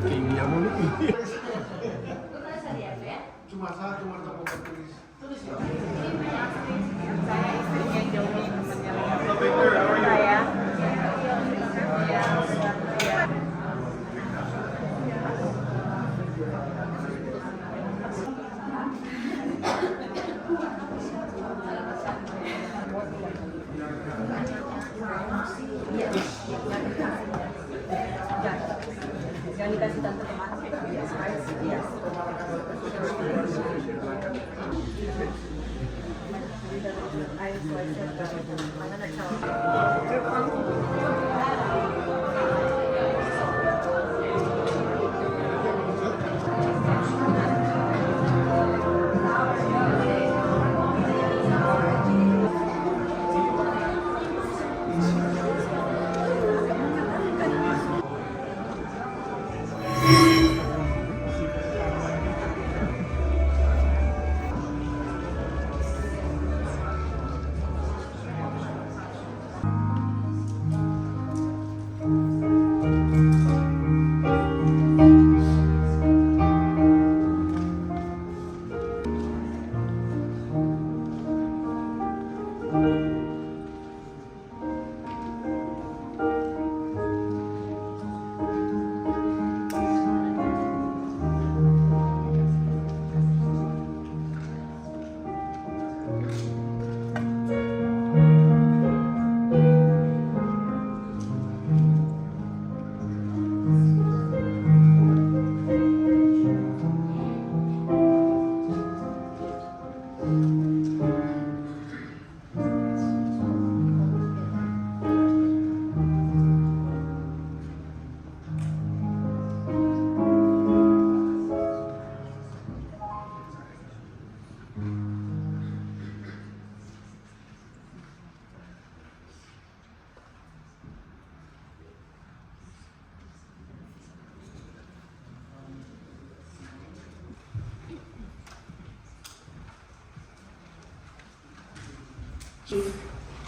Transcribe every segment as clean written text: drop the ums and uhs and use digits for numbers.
Kayaknya mulu. Cuma satu martabak tertulis. Saya istrinya Joni, temannya saya. Iya. Yang dikasih tante kemarin. Yes.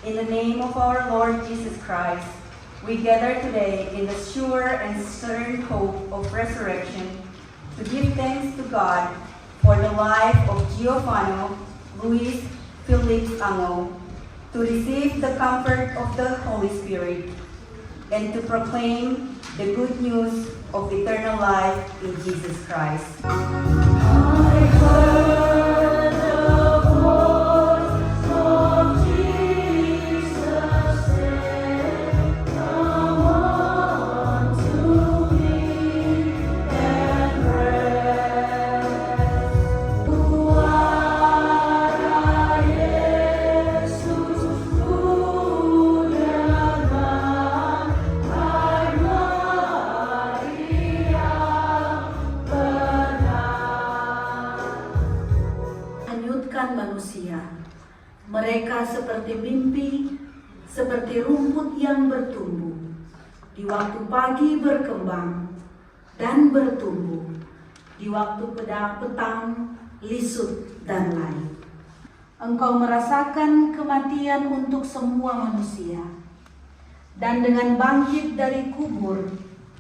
In the name of our Lord Jesus Christ, we gather today in the sure and certain hope of resurrection to give thanks to God for the life of Giovanni Luis Philip Ango, to receive the comfort of the Holy Spirit, and to proclaim the good news of eternal life in Jesus Christ. I heard the voice of Jesus say, "Come unto me and rest." Suara Yesus udangan, hai Maria benar. Hanyutkan manusia. Mereka seperti mimpi, seperti rumput yang bertumbuh. Di waktu pagi berkembang dan bertumbuh. Di waktu petang lisut dan lain. Engkau merasakan kematian untuk semua manusia. Dan dengan bangkit dari kubur,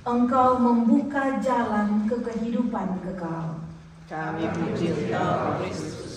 engkau membuka jalan ke kehidupan kekal. Kami puji Engkau, Kristus.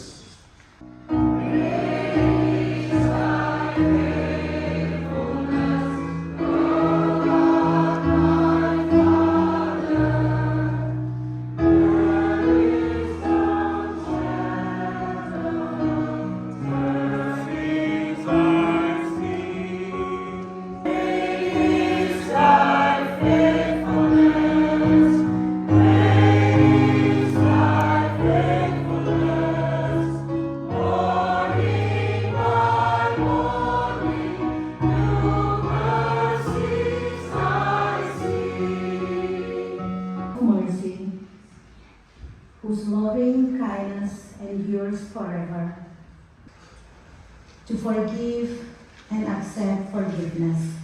Whose loving kindness endures forever, to forgive and accept forgiveness.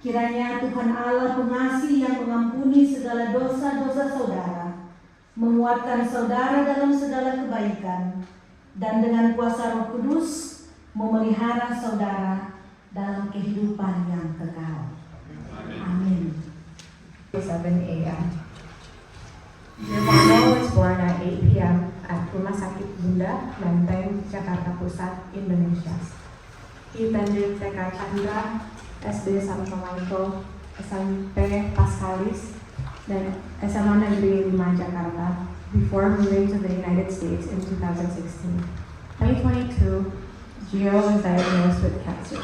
Kiranya Tuhan Allah pengasih yang mengampuni segala dosa-dosa saudara, menguatkan saudara dalam segala kebaikan, dan dengan kuasa Roh Kudus memelihara saudara dalam kehidupan yang kekal. Amin. 7 a.m. Giovanni was born at 8 p.m. at Rumah Sakit Bunda, Menteng, Jakarta Pusat, Indonesia. He attended TK Chandra, SD Santo Michael, SMP Paskalis, dan SMA Negeri 5 Jakarta, before moving to the United States in 2016. 2022, Gio was diagnosed with cancer.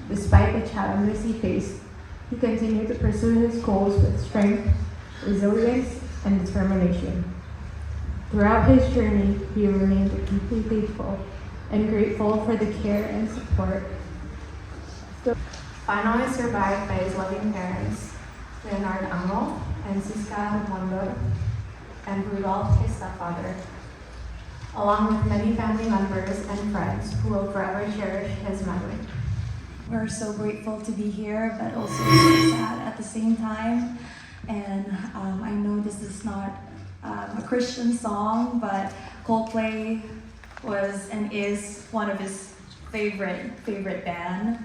Despite the challenges he faced, he continued to pursue his goals with strength, resilience, and determination. Throughout his journey, he remained deeply faithful and grateful for the care and support. Finally survived by his loving parents, Leonard Angel and Siska Mondo, and Rudolph, his stepfather, along with many family members and friends who will forever cherish his memory. We're so grateful to be here, but also so sad at the same time. And I know this is not a Christian song, but Coldplay was and is one of his favorite band.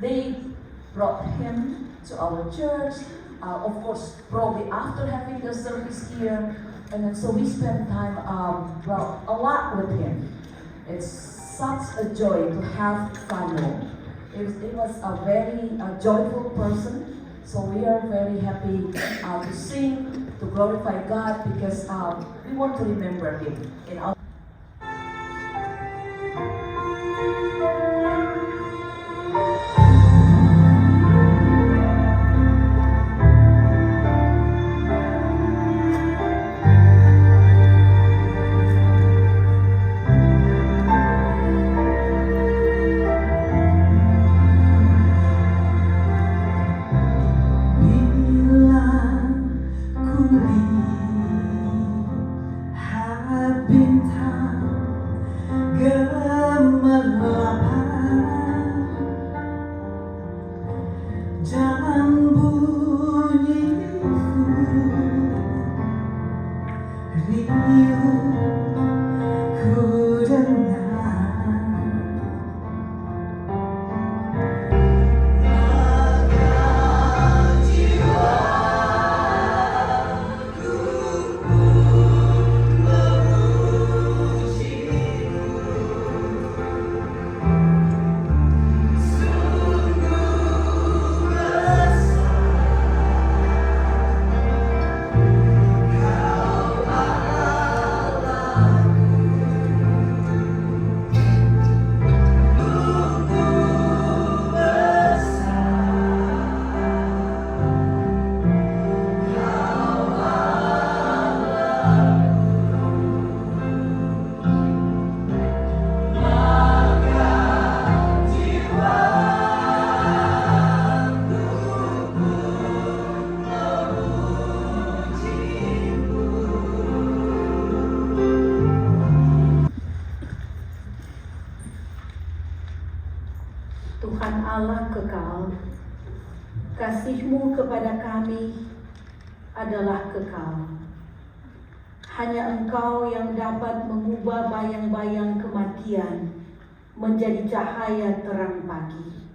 They brought him to our church. Of course, probably after having the service here, and then so we spend time, well, a lot with him. It's such a joy to have Fano. It was a very joyful person, so we are very happy to sing, to glorify God, because we want to remember him in our Jangan bunyiku riuh ku dengar. Maka jiwaku memujimu. Tuhan Allah kekal, kasih-Mu kepada kami adalah kekal. Hanya Engkau yang dapat mengubah bayang-bayang kematian menjadi cahaya terang pagi.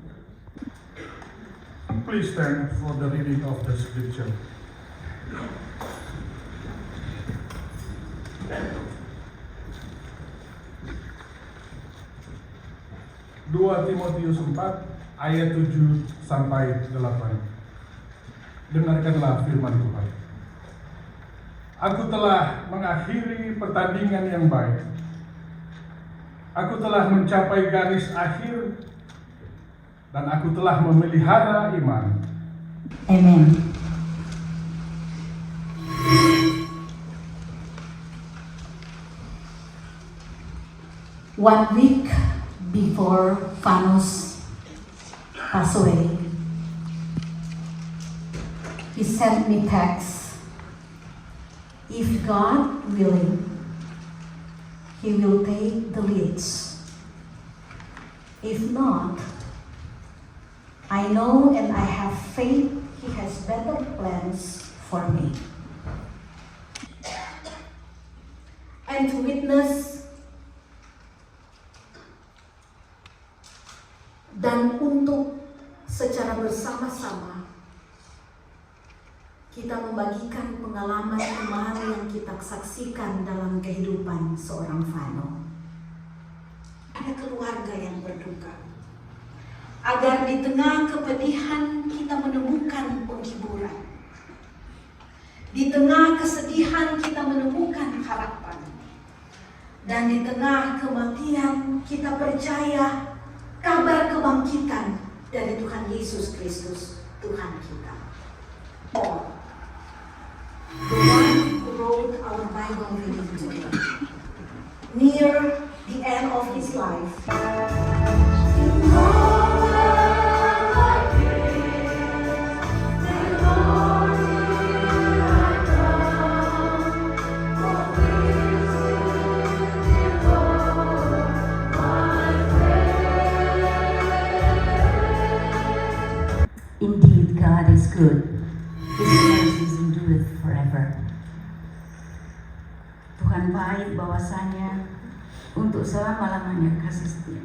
Please stand for the reading of the scripture. Dua Timotius 4 ayat 7 sampai 8. Dengarkanlah firman Tuhan. Aku telah mengakhiri pertandingan yang baik. Aku telah mencapai garis akhir dan aku telah memelihara iman. Amen. One week before Fanos passed away, he sent me text. If God willing, he will take the leads. If not, I know and I have faith he has better plans for me. And to witness dan untuk secara bersama-sama kita membagikan pengalaman iman yang kita saksikan dalam kehidupan seorang Fano. Ada keluarga yang berduka, agar di tengah kepedihan kita menemukan penghiburan, di tengah kesedihan kita menemukan harapan, dan di tengah kematian kita percaya kabar kebangkitan dari Tuhan Yesus Kristus, Tuhan kita. Paul, the one who wrote our Bible reading today, near the end of his life, Indeed, God is good. His mercies endureth forever. Tuhan baik bahwasanya untuk selama-lamanya kasih setia.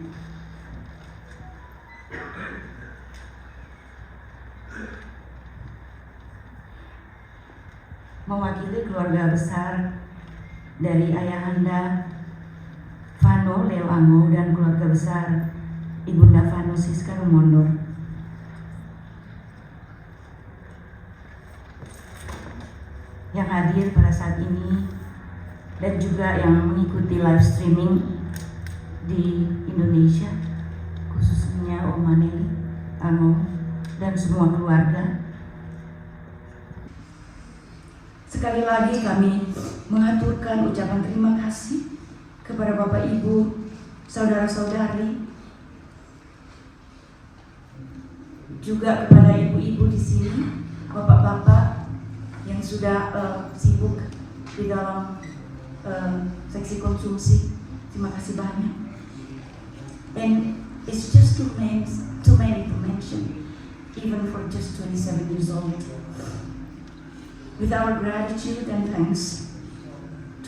Mewakili keluarga besar dari Ayahanda Vano Leo Amo dan keluarga besar Ibunda Vano Siska Rumondo. Yang hadir pada saat ini dan juga yang mengikuti live streaming di Indonesia, khususnya Oma Nelly Amo dan semua keluarga. Sekali lagi kami mengaturkan ucapan terima kasih kepada Bapak Ibu, saudara-saudari, juga kepada ibu-ibu di sini, bapak-bapak yang sudah sibuk di dalam seksi konsumsi. Terima kasih banyak. And it's just too many to mention, even for just 27 years old. With our gratitude and thanks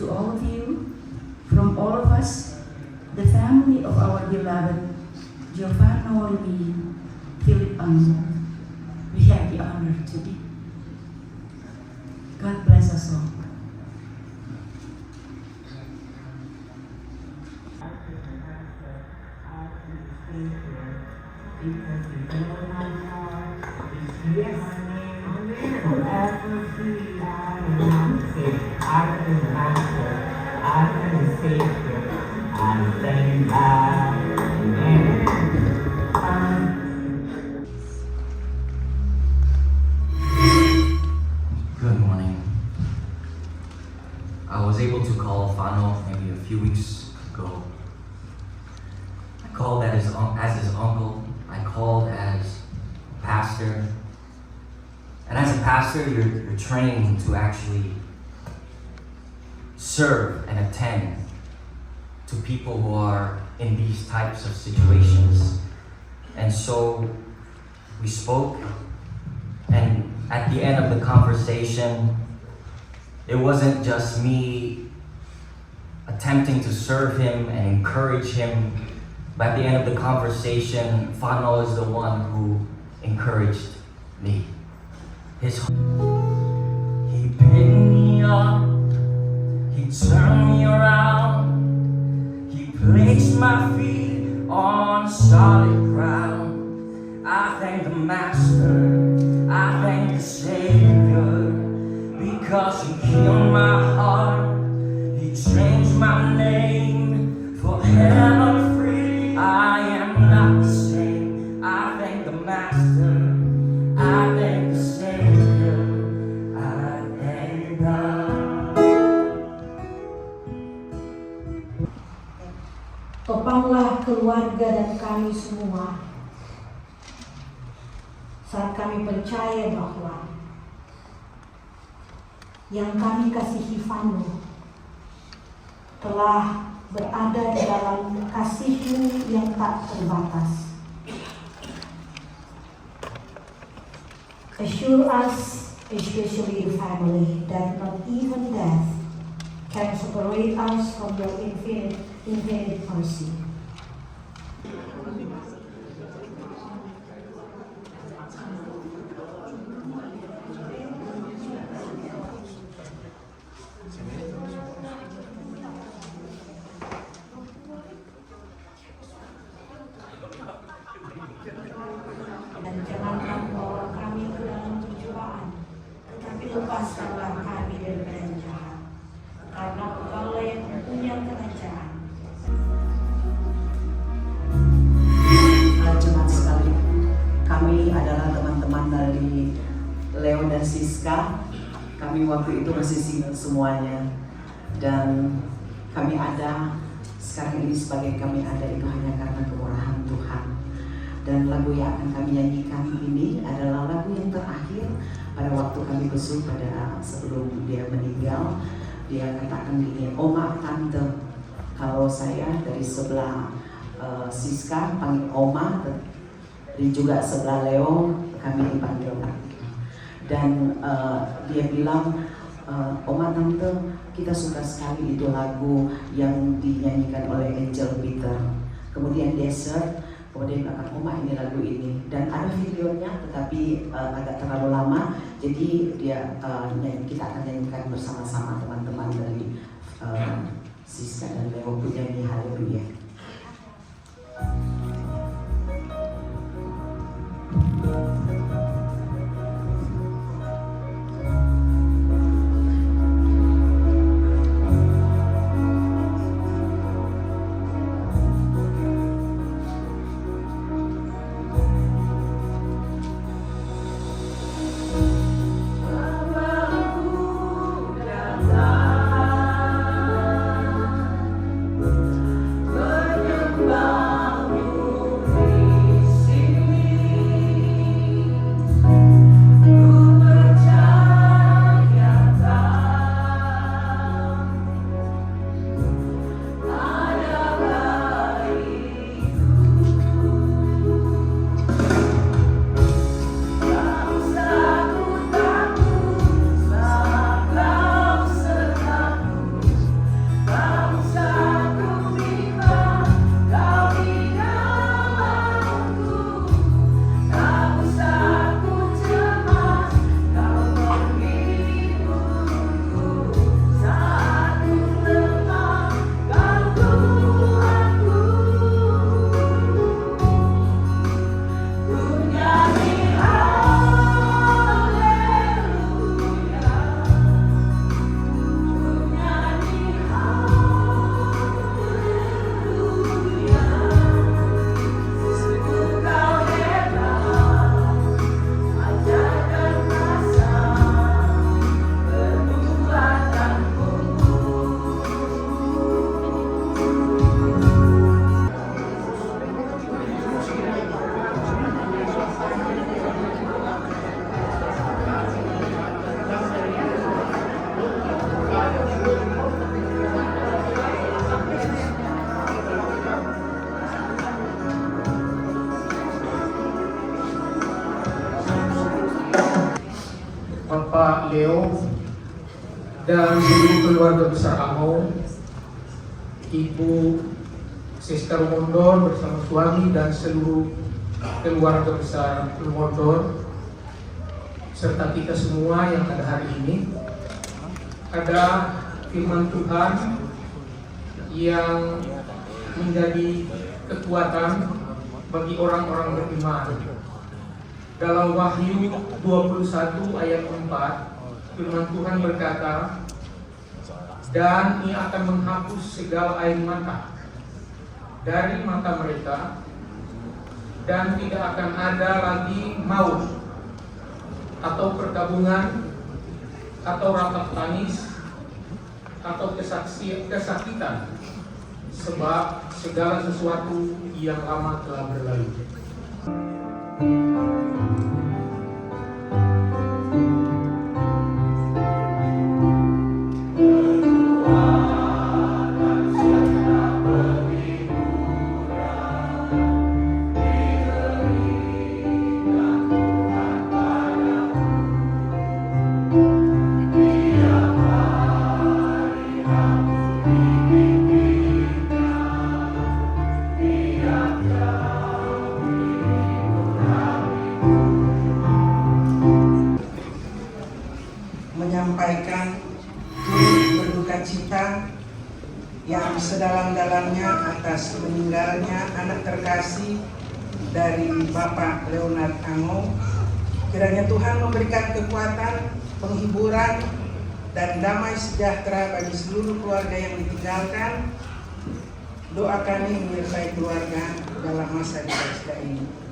to all of you, from all of us, the family of our beloved Giovanni Lee Philip Amo, we have the honor to be. God bless us all. Good morning. I was able to call Fano maybe a few weeks ago. I called as his uncle. I called as a pastor. And as a pastor, you're trained to actually serve and attend to people who are in these types of situations. And so we spoke, and at the end of the conversation, it wasn't just me attempting to serve him and encourage him, but at the end of the conversation, Fano is the one who encouraged me. He picked me up, he turned me around, he placed my feet on solid ground. I thank the Master, I thank the Savior, because he healed my heart, he changed my name forever free. I am not the same. I thank the Master, I thank the Savior, I thank God. Topanglah keluarga dan kami semua saat kami percaya bahwa yang kami kasihi Vano telah berada di dalam kasih-Mu yang tak terbatas. Assure us, especially the family, that not even death can separate us from your infinite mercy. Dan janganlah membawa kami ke dalam pencobaan, tetapi lepaskanlah kami dari yang jahat. Karena Engkau yang mempunyai kerajaan. Jemaat sekalian, kami adalah teman-teman dari Leo dan Siska. Kami waktu itu masih single semuanya, dan kami ada sekarang ini sebagai kami ada itu hanya karena kemurahan Tuhan. Dan lagu yang akan kami nyanyikan ini adalah lagu yang terakhir pada waktu kami besuk pada sebelum dia meninggal. Dia katakan gini, Oma, Tante. Kalau saya dari sebelah Siska panggil Oma, dan juga sebelah Leo kami dipanggil Tante. Dan dia bilang, Oma, Tante, kita suka sekali itu lagu yang dinyanyikan oleh Angel Peter. Kemudian Desert, kemudian akan Oma ini lagu ini. Dan ada videonya tetapi agak terlalu lama, jadi dia kita akan nyanyikan bersama-sama teman-teman dari waktu nyanyi haleluya. Bapak Leo dan seluruh keluarga besar Amo, Ibu Siska Lumondor bersama suami dan seluruh keluarga besar Lumondor, serta kita semua yang ada hari ini. Ada firman Tuhan yang menjadi kekuatan bagi orang-orang beriman. Dalam Wahyu 21 ayat 4, firman Tuhan berkata, "Dan Ia akan menghapus segala air mata dari mata mereka, dan tidak akan ada lagi maut, atau perkabungan, atau ratap tangis, atau kesakitan, sebab segala sesuatu yang lama telah berlalu." Menyampaikan turut berduka cita yang sedalam-dalamnya atas meninggalnya anak terkasih dari Bapak Leonard Amo. Kiranya Tuhan memberikan kekuatan, penghiburan, dan damai sejahtera bagi seluruh keluarga yang ditinggalkan. Doa kami menyertai keluarga dalam masa duka ini.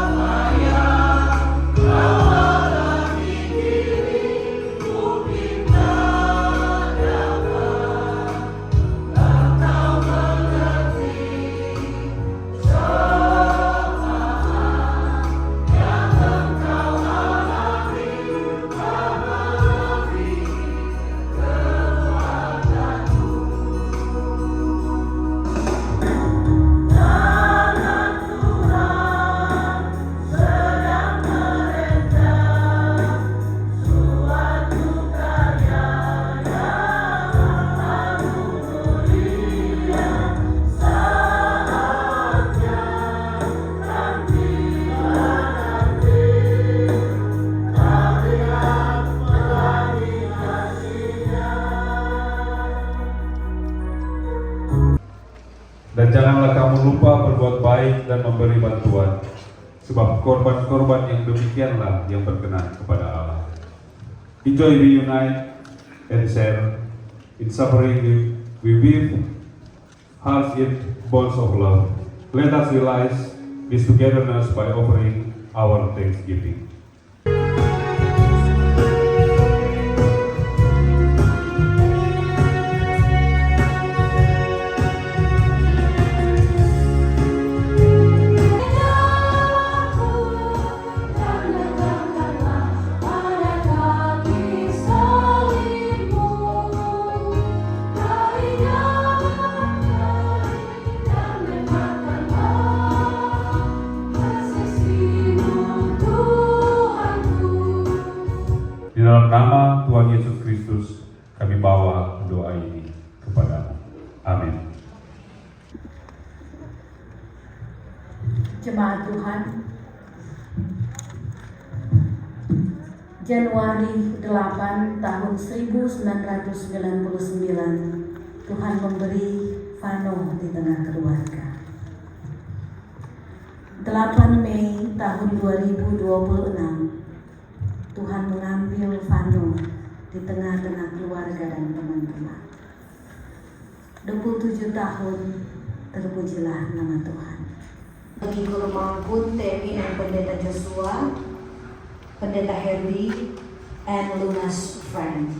Apa yang kau Dan janganlah kamu lupa berbuat baik dan memberi bantuan, sebab korban-korban yang demikianlah yang berkenan kepada Allah. Enjoy, we unite and share. In suffering we weave, hearts in bonds of love. Let us realize this togetherness by offering our thanksgiving. Di dalam nama Tuhan Yesus Kristus, kami bawa doa ini kepadamu. Amin. Jemaat Tuhan, Januari 8 tahun 1999, Tuhan memberi Vano di tengah keluarga. 8 Mei tahun 2026, Tuhan mengambil Vano di tengah-tengah keluarga dan teman-teman. 27 tahun, terpujilah nama Tuhan. Bagi Guru Mangkun, Temi, and Pendeta Joshua, Pendeta Herdi, and Luna's friend.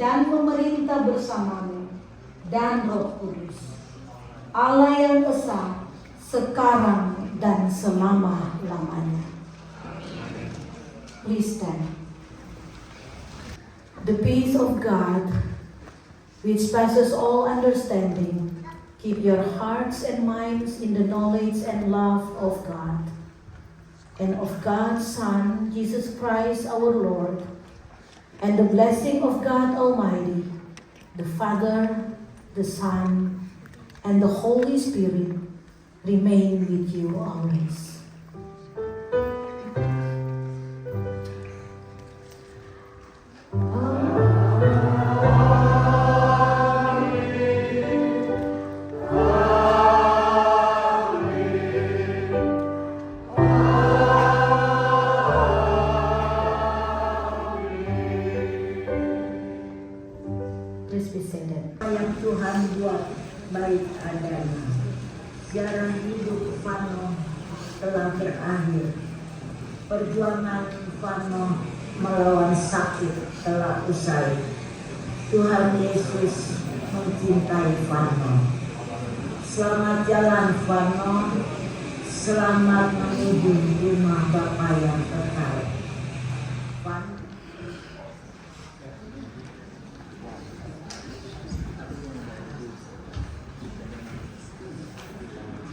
dan memerintah bersamamu dan Roh Kudus, Allah yang esa, sekarang dan selama-lamanya. Please stand. The peace of God, which passes all understanding, keep your hearts and minds in the knowledge and love of God and of God's Son, Jesus Christ our Lord, and the blessing of God Almighty, the Father, the Son, and the Holy Spirit remain with you always. Please be seated. Yang Tuhan buat baik adanya. Jalan hidup Vano telah berakhir. Perjuangan Vano melawan sakit telah usai. Tuhan Yesus mencintai Vano. Selamat jalan Vano. Selamat menuju rumah Bapa yang kekal. Vano.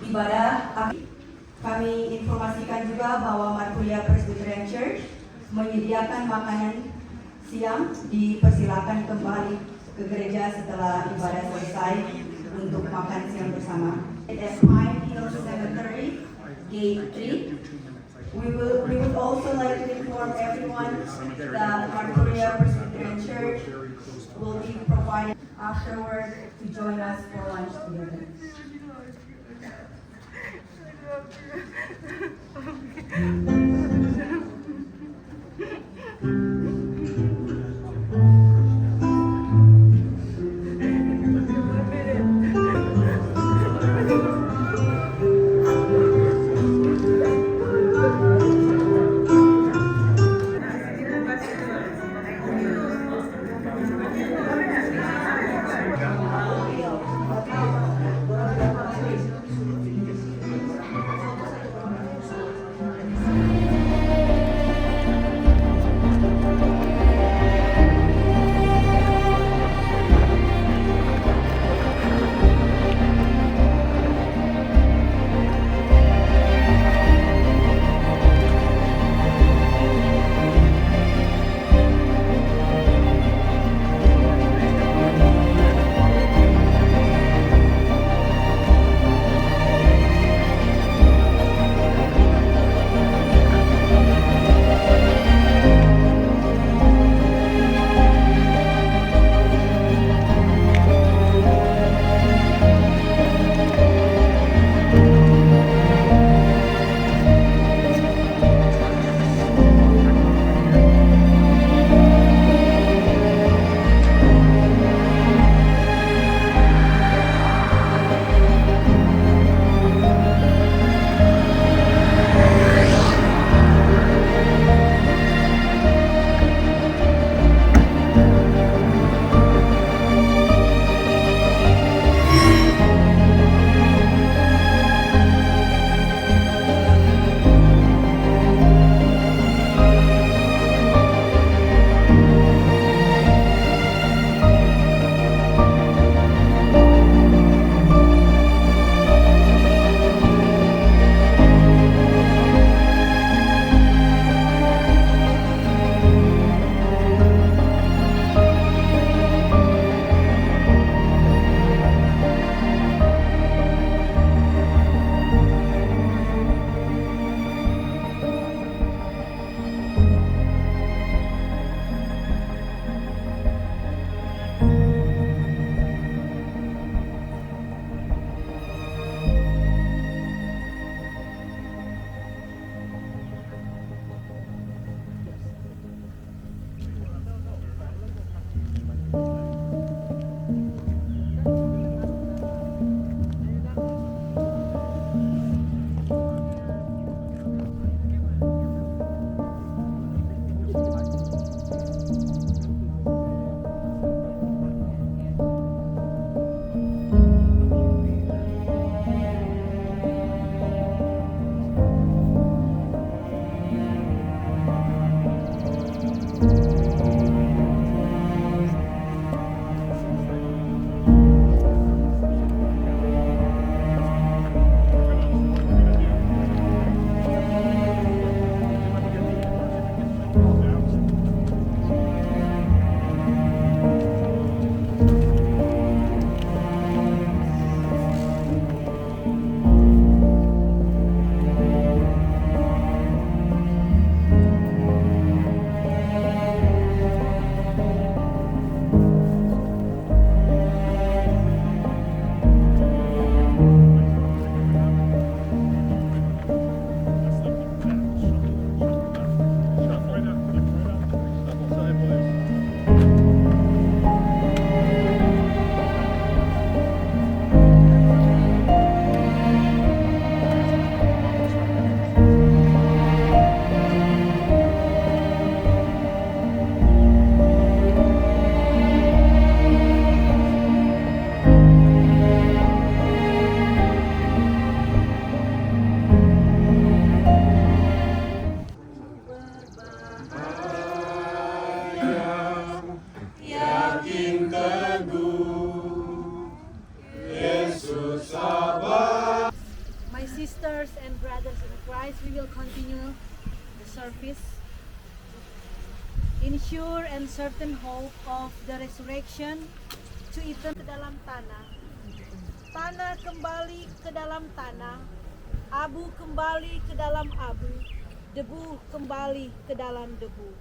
Ibadah kami informasikan juga bahwa Markulia Presbyterian Church menyediakan makanan siang, dipersilakan kembali ke gereja setelah ibadah selesai untuk makan siang bersama. At Pine Hill Cemetery, Gate 3. We would also like to inform everyone that Markulia Presbyterian Church will be provided afterward to join us for lunch together. brothers in Christ, we will continue the service in sure and certain hope of the resurrection to eternal ke dalam tanah. Tanah kembali ke dalam tanah, abu kembali ke dalam abu, debu kembali ke dalam debu.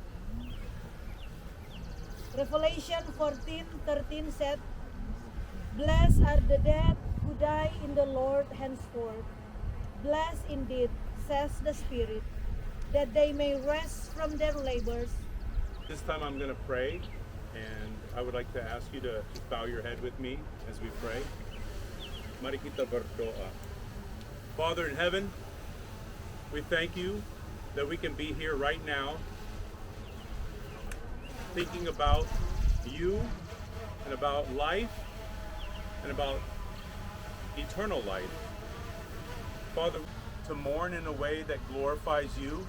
Revelation 14:13 said, "Blessed are the dead who die in the Lord henceforth. Blessed indeed, says the Spirit, that they may rest from their labors." This time I'm going to pray, and I would like to ask you to bow your head with me as we pray. Mari kita berdoa. Father in heaven, we thank you that we can be here right now thinking about you and about life and about eternal life. Father, to mourn in a way that glorifies you,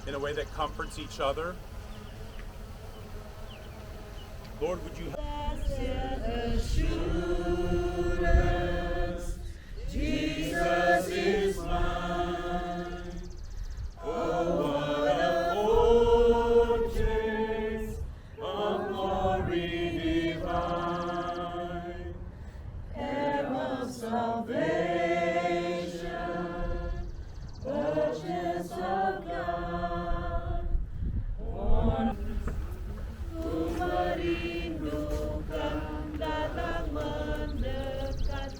in a way that comforts each other. Lord, would you Assurance, Jesus is mine. Oh, what a fortress of glory divine, heir of salvation, purchase of God. Merindukan datang mendekat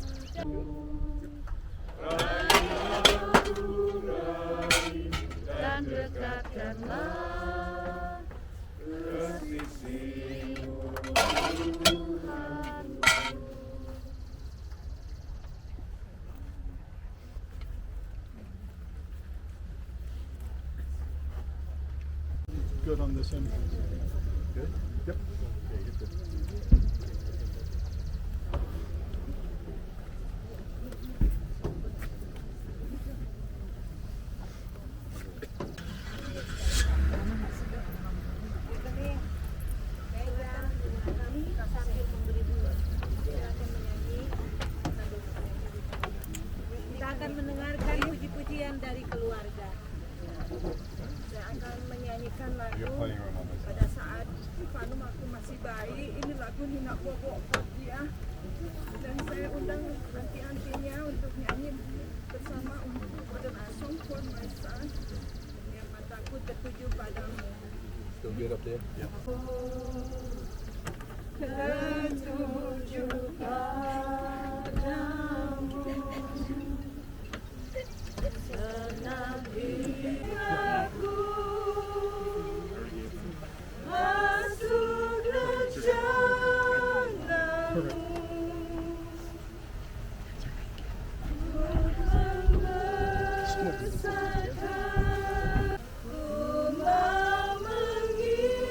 dan dekatkanlah ke sisi-Mu Tuhan. good on this end? Good? Yep. Kita akan mendengarkan puji-pujian dari keluarga. Saya akan menyanyikan lagu pada saat Fanum aku masih bayi. Ini lagu Nina Bobo Fatia. Dan saya undang anti-antinya untuk nyanyi bersama untuk Modern Song for My Son. Yang mataku tertuju padamu. Still good up there? Yeah. Tertuju padamu. Senang aku masuk rencanamu, membesarkan ku mau mengikuti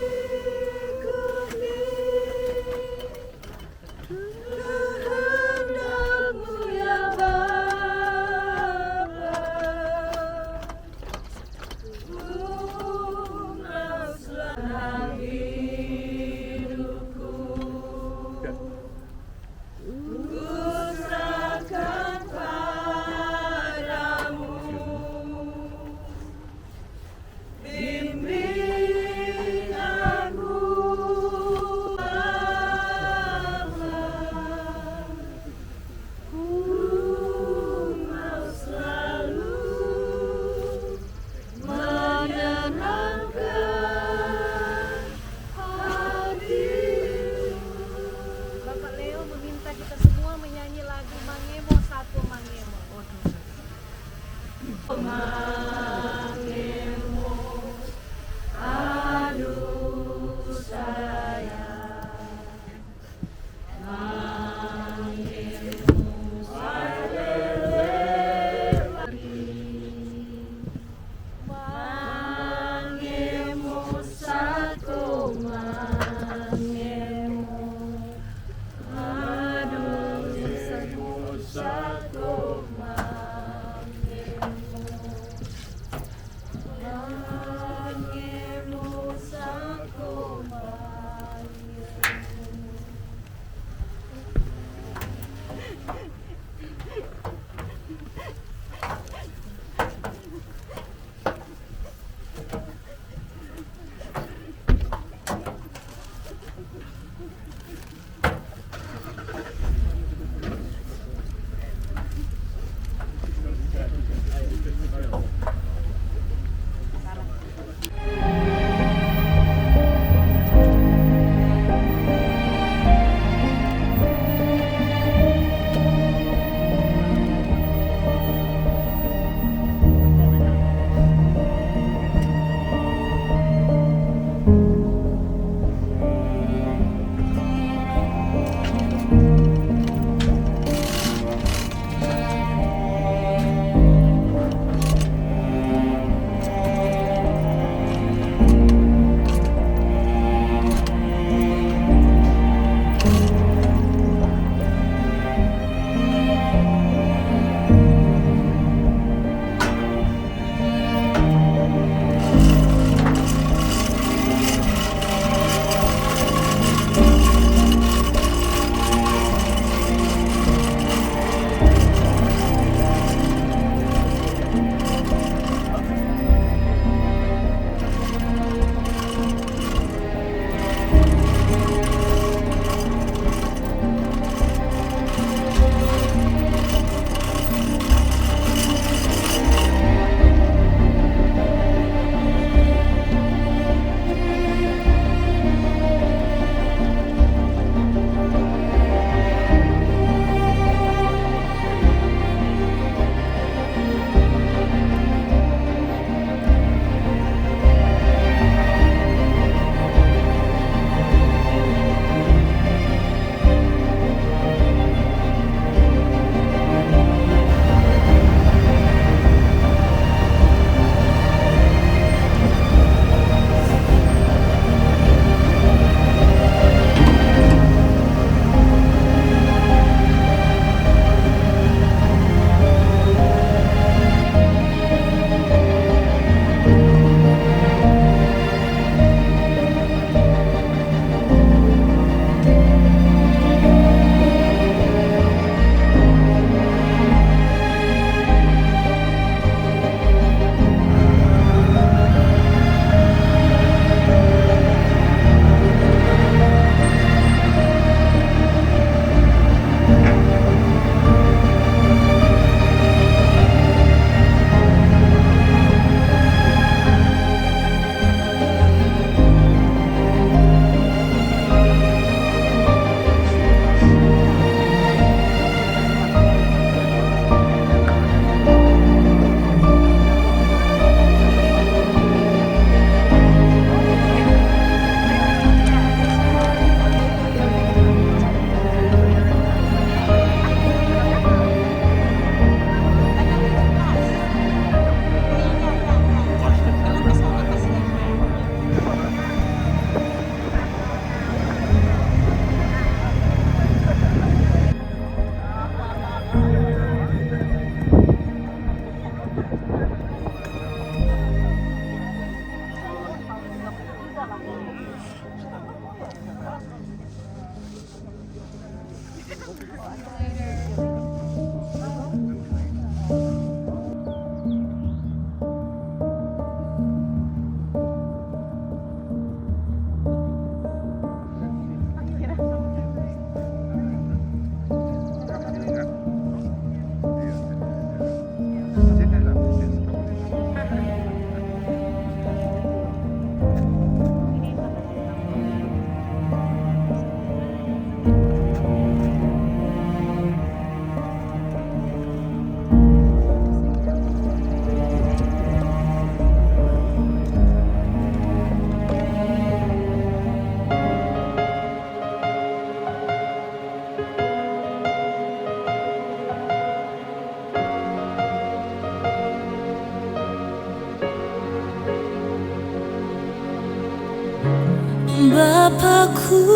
Bapakku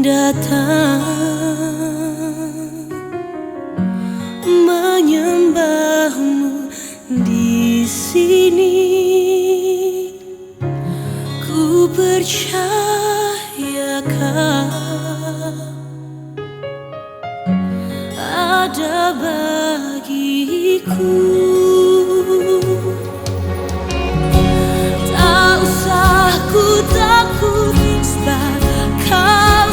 datang menyembahmu di sini. Ku percayakan ada bagiku. Tak usah ku takut sebab kau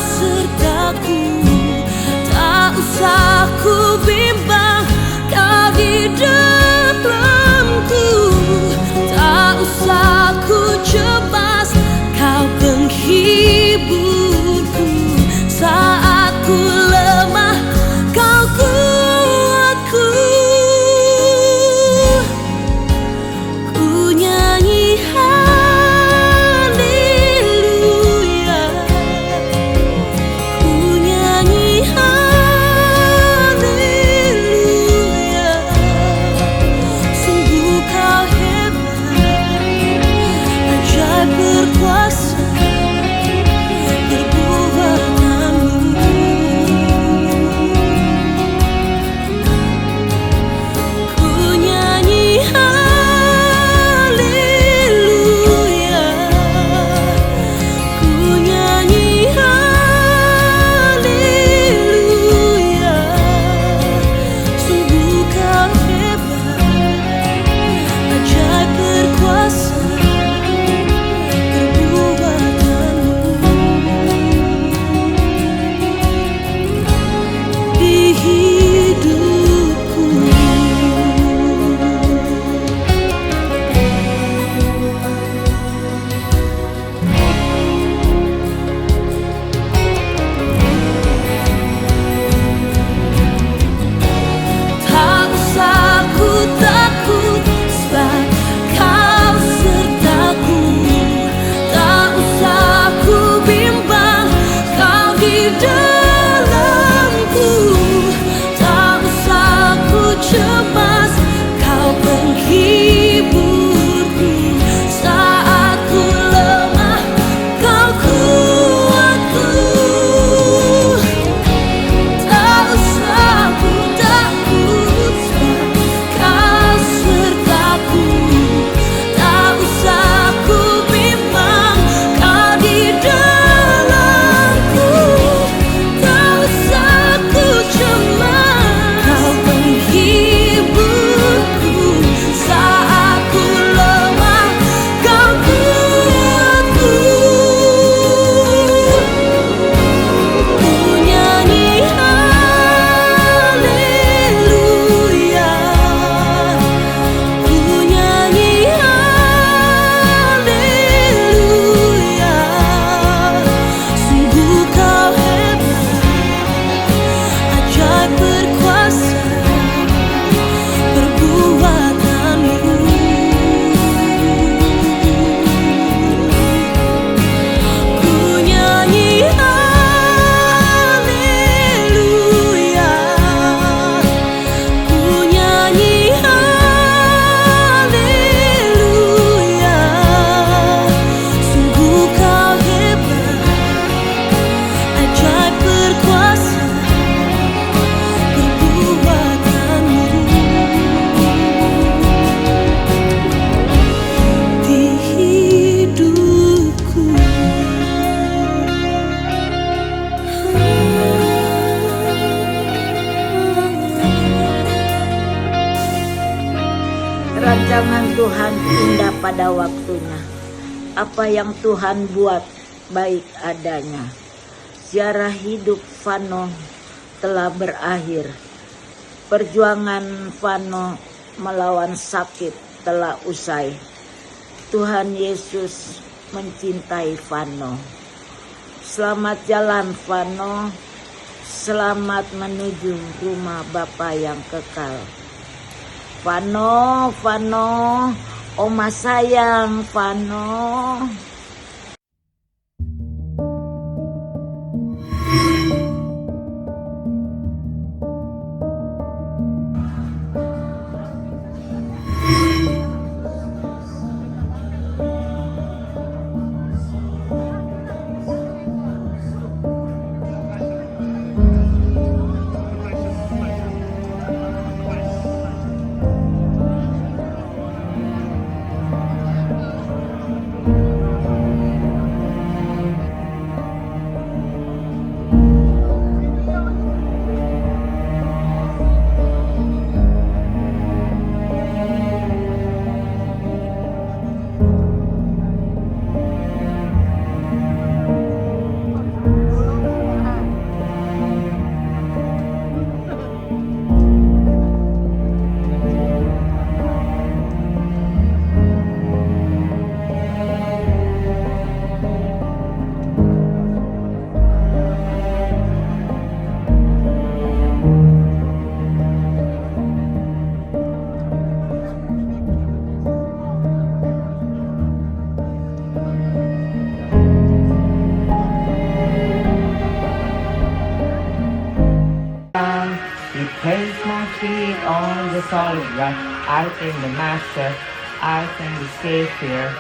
Rancangan Tuhan indah pada waktunya. Apa yang Tuhan buat baik adanya. Sejarah hidup Vano telah berakhir. Perjuangan Vano melawan sakit telah usai. Tuhan Yesus mencintai Vano. Selamat jalan Vano. Selamat menuju rumah Bapa yang kekal. Vano, Vano, Oma sayang Vano. He placed my feet on the solid rock. I thank the Master, I thank the Savior,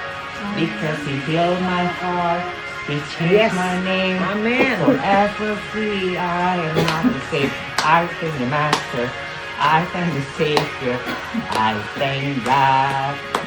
because He healed my heart. He changed my name. Amen. Forever free, I am not the same. I thank the Master, I thank the Savior, I thank God.